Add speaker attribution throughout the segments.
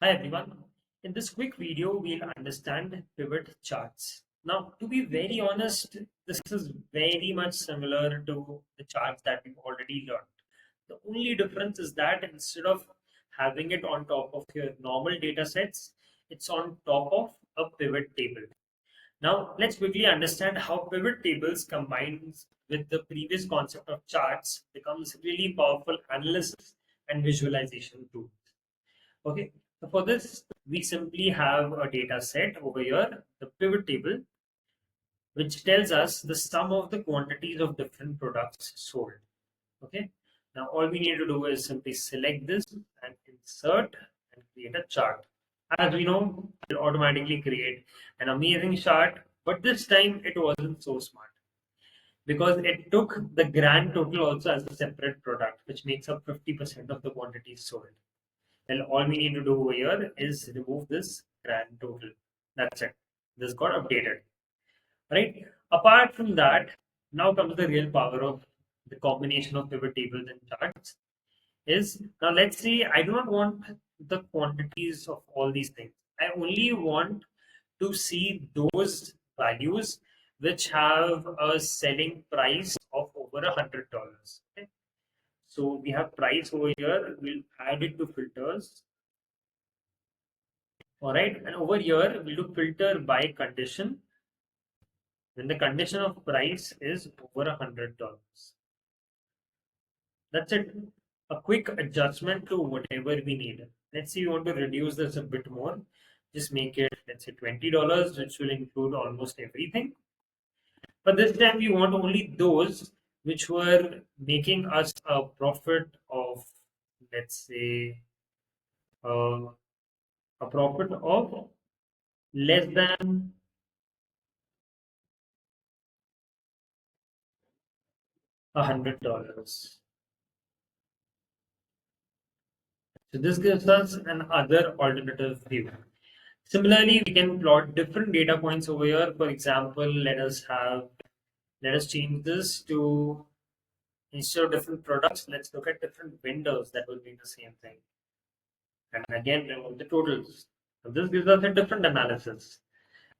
Speaker 1: Hi everyone. In this quick video, we'll understand pivot charts. Now, to be very honest, this is very much similar to the charts that we've already learned. The only difference is that instead of having it on top of your normal data sets, it's on top of a pivot table. Now, let's quickly understand how pivot tables combines with the previous concept of charts becomes really powerful analysis and visualization tool. Okay, so for this, we simply have a data set over here, the pivot table, which tells us the sum of the quantities of different products sold. Okay, now all we need to do is simply select this and insert and create a chart. As we know, it automatically create an amazing chart, but this time it wasn't so smart because it took the grand total also as a separate product, which makes up 50% of the quantities sold. Well, all we need to do over here is remove this grand total. That's it. This got updated, right? Apart from that, now comes the real power of the combination of pivot tables and charts. Is now let's say I do not want the quantities of all these things. I only want to see those values which have a selling price of over $100. Okay? So we have price over here. We'll add it to filters. All right, and over here we'll do filter by condition when the condition of price is over $100. That's it. A quick adjustment to whatever we need. Let's say you want to reduce this a bit more. Just make it, let's say $20, which will include almost everything. But this time we want only those which were making us a profit of, let's say, uh, a profit of less than $100. So this gives us an other alternative view. Similarly, we can plot different data points over here. For example, let us change this to instead of different products, let's look at different vendors that will be the same thing. And again, remove the totals. So this gives us a different analysis,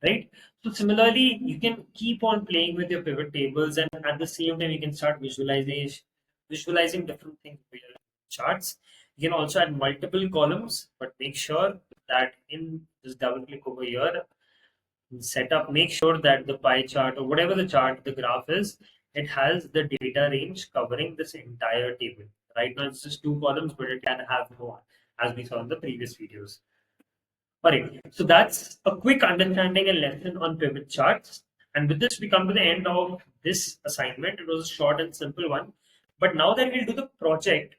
Speaker 1: right? So similarly, you can keep on playing with your pivot tables, and at the same time, you can start visualizing different things with your charts. You can also add multiple columns, but make sure that in this double click over here, setup, make sure that the pie chart or whatever the chart, the graph is, it has the data range covering this entire table. Right now, it's just two columns, but it can have more, as we saw in the previous videos. All right, so that's a quick understanding and lesson on pivot charts. And with this, we come to the end of this assignment. It was a short and simple one. But now that we'll do the project,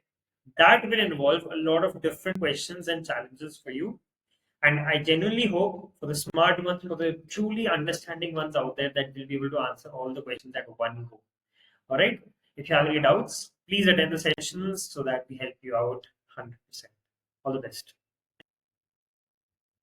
Speaker 1: that will involve a lot of different questions and challenges for you. And I genuinely hope for the smart ones, for the truly understanding ones out there, that they'll be able to answer all the questions at one go. All right. If you have any doubts, please attend the sessions so that we help you out 100%. All the best.